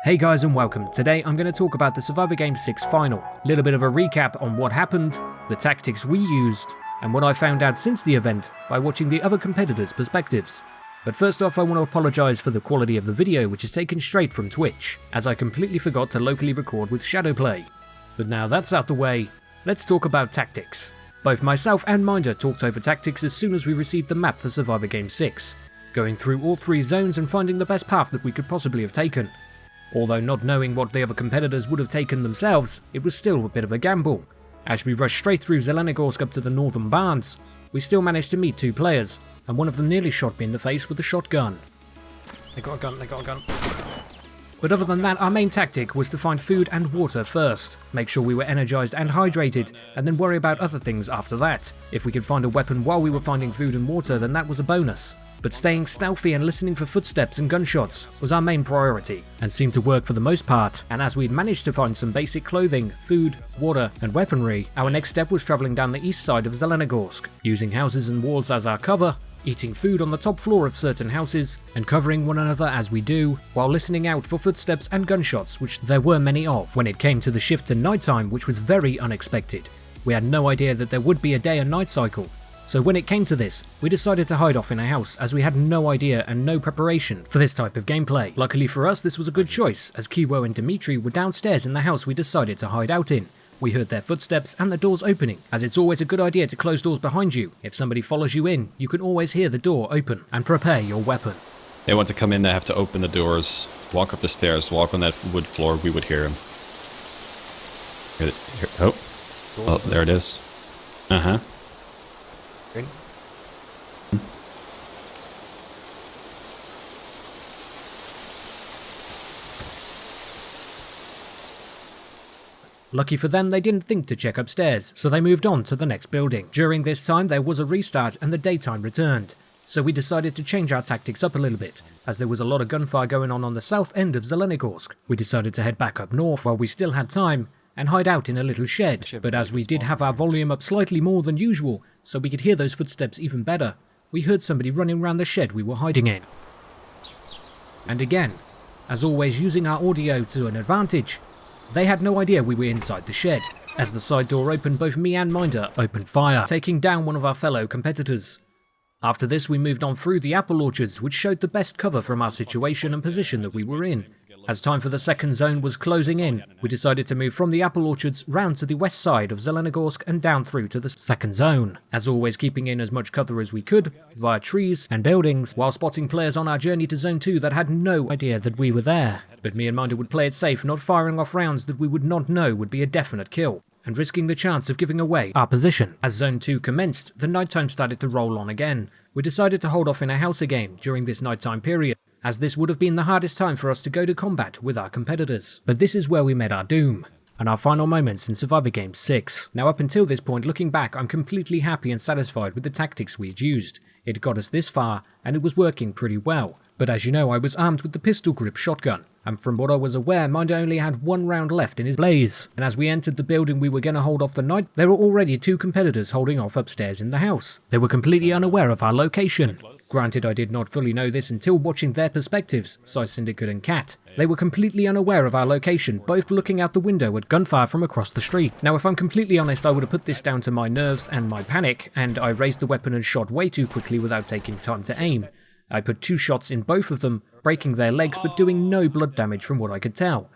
Hey guys and welcome. Today I'm going to talk about the Survivor Game 6 final, a little bit of a recap on what happened, the tactics we used, and what I found out since the event by watching the other competitors' perspectives. But first off, I want to apologise for the quality of the video, which is taken straight from Twitch, as I completely forgot to locally record with Shadowplay. But now that's out the way, let's talk about tactics. Both myself and Minder talked over tactics as soon as we received the map for Survivor Game 6, going through all three zones and finding the best path that we could possibly have taken. Although not knowing what the other competitors would have taken themselves, it was still a bit of a gamble. As we rushed straight through Zelenogorsk up to the northern barns, we still managed to meet two players, and one of them nearly shot me in the face with a shotgun. They got a gun. But other than that, our main tactic was to find food and water first, make sure we were energized and hydrated, and then worry about other things after that. If we could find a weapon while we were finding food and water, then that was a bonus. But staying stealthy and listening for footsteps and gunshots was our main priority, and seemed to work for the most part. And as we'd managed to find some basic clothing, food, water and weaponry, our next step was travelling down the east side of Zelenogorsk, using houses and walls as our cover, eating food on the top floor of certain houses, and covering one another as we do, while listening out for footsteps and gunshots, which there were many of when it came to the shift to nighttime, which was very unexpected. We had no idea that there would be a day and night cycle. So when it came to this, we decided to hide off in a house, as we had no idea and no preparation for this type of gameplay. Luckily for us, this was a good choice, as Kiwo and Dimitri were downstairs in the house we decided to hide out in. We heard their footsteps and the doors opening, as it's always a good idea to close doors behind you. If somebody follows you in, you can always hear the door open and prepare your weapon. They want to come in, they have to open the doors, walk up the stairs, walk on that wood floor, we would hear them. Oh, there it is. Uh-huh. Okay. Lucky for them, they didn't think to check upstairs, so they moved on to the next building. During this time, there was a restart and the daytime returned, so we decided to change our tactics up a little bit. As there was a lot of gunfire going on the south end of Zelenogorsk, we decided to head back up north while we still had time, and hide out in a little shed. But as we did have our volume up slightly more than usual, so we could hear those footsteps even better, we heard somebody running around the shed we were hiding in. And again, as always using our audio to an advantage, they had no idea we were inside the shed. As the side door opened, both me and Minder opened fire, taking down one of our fellow competitors. After this, we moved on through the apple orchards, which showed the best cover from our situation and position that we were in. As time for the second zone was closing in, we decided to move from the apple orchards round to the west side of Zelenogorsk and down through to the second zone. As always, keeping in as much cover as we could, via trees and buildings, while spotting players on our journey to zone 2 that had no idea that we were there. But me and Minder would play it safe, not firing off rounds that we would not know would be a definite kill, and risking the chance of giving away our position. As zone 2 commenced, the nighttime started to roll on again. We decided to hold off in a house again during this nighttime period, as this would have been the hardest time for us to go to combat with our competitors. But this is where we met our doom, and our final moments in Survivor Game 6. Now up until this point, looking back, I'm completely happy and satisfied with the tactics we'd used. It got us this far, and it was working pretty well. But as you know, I was armed with the pistol grip shotgun, and from what I was aware, Minder only had one round left in his blaze. And as we entered the building we were going to hold off the night, there were already two competitors holding off upstairs in the house. They were completely unaware of our location. Granted, I did not fully know this until watching their perspectives, Syndicate and Cat. They were completely unaware of our location, both looking out the window at gunfire from across the street. Now if I'm completely honest, I would have put this down to my nerves and my panic, and I raised the weapon and shot way too quickly without taking time to aim. I put 2 shots in both of them, breaking their legs but doing no blood damage from what I could tell.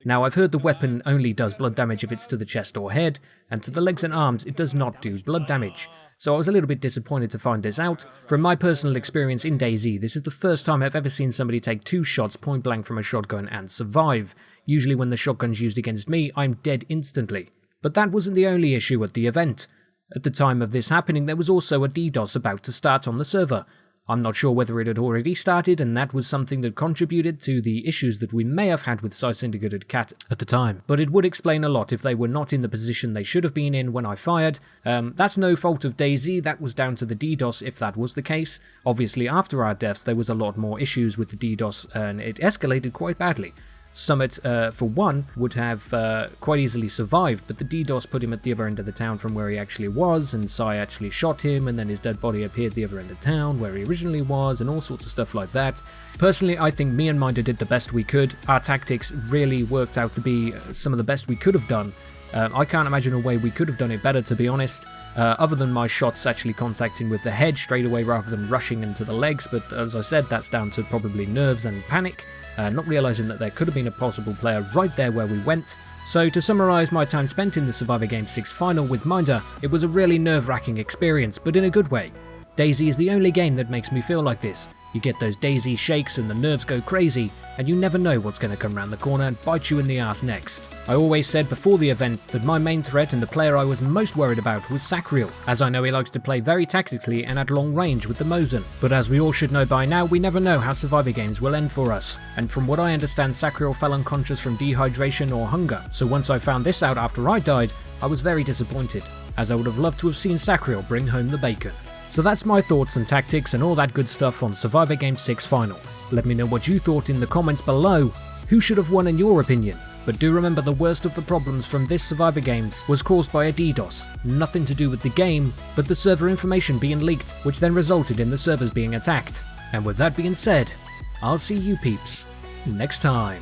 Now I've heard the weapon only does blood damage if it's to the chest or head, and to the legs and arms it does not do blood damage. So I was a little bit disappointed to find this out. From my personal experience in DayZ, this is the first time I've ever seen somebody take 2 shots point blank from a shotgun and survive. Usually when the shotgun's used against me, I'm dead instantly. But that wasn't the only issue at the event. At the time of this happening, there was also a DDoS about to start on the server. I'm not sure whether it had already started, and that was something that contributed to the issues that we may have had with Syndicate and Cat at the time. But it would explain a lot if they were not in the position they should have been in when I fired. That's no fault of DayZ, that was down to the DDoS if that was the case. Obviously after our deaths there was a lot more issues with the DDoS and it escalated quite badly. Summit, for one, would have quite easily survived, but the DDoS put him at the other end of the town from where he actually was, and Sai actually shot him, and then his dead body appeared at the other end of town where he originally was, and all sorts of stuff like that. Personally, I think me and Minder did the best we could. Our tactics really worked out to be some of the best we could have done. I can't imagine a way we could have done it better, to be honest, other than my shots actually contacting with the head straight away rather than rushing into the legs, but as I said, that's down to probably nerves and panic, not realising that there could have been a possible player right there where we went. So to summarise my time spent in the Survivor Game 6 final with Minder, it was a really nerve-wracking experience, but in a good way. DayZ is the only game that makes me feel like this. You get those DayZ shakes and the nerves go crazy, and you never know what's going to come around the corner and bite you in the ass next. I always said before the event that my main threat and the player I was most worried about was Sacriel, as I know he likes to play very tactically and at long range with the Mosin. But as we all should know by now, we never know how Survivor games will end for us, and from what I understand, Sacriel fell unconscious from dehydration or hunger, so once I found this out after I died, I was very disappointed, as I would have loved to have seen Sacriel bring home the bacon. So that's my thoughts and tactics and all that good stuff on Survivor Game 6 Final. Let me know what you thought in the comments below. Who should have won in your opinion? But do remember, the worst of the problems from this Survivor Games was caused by a DDoS. Nothing to do with the game, but the server information being leaked, which then resulted in the servers being attacked. And with that being said, I'll see you peeps next time.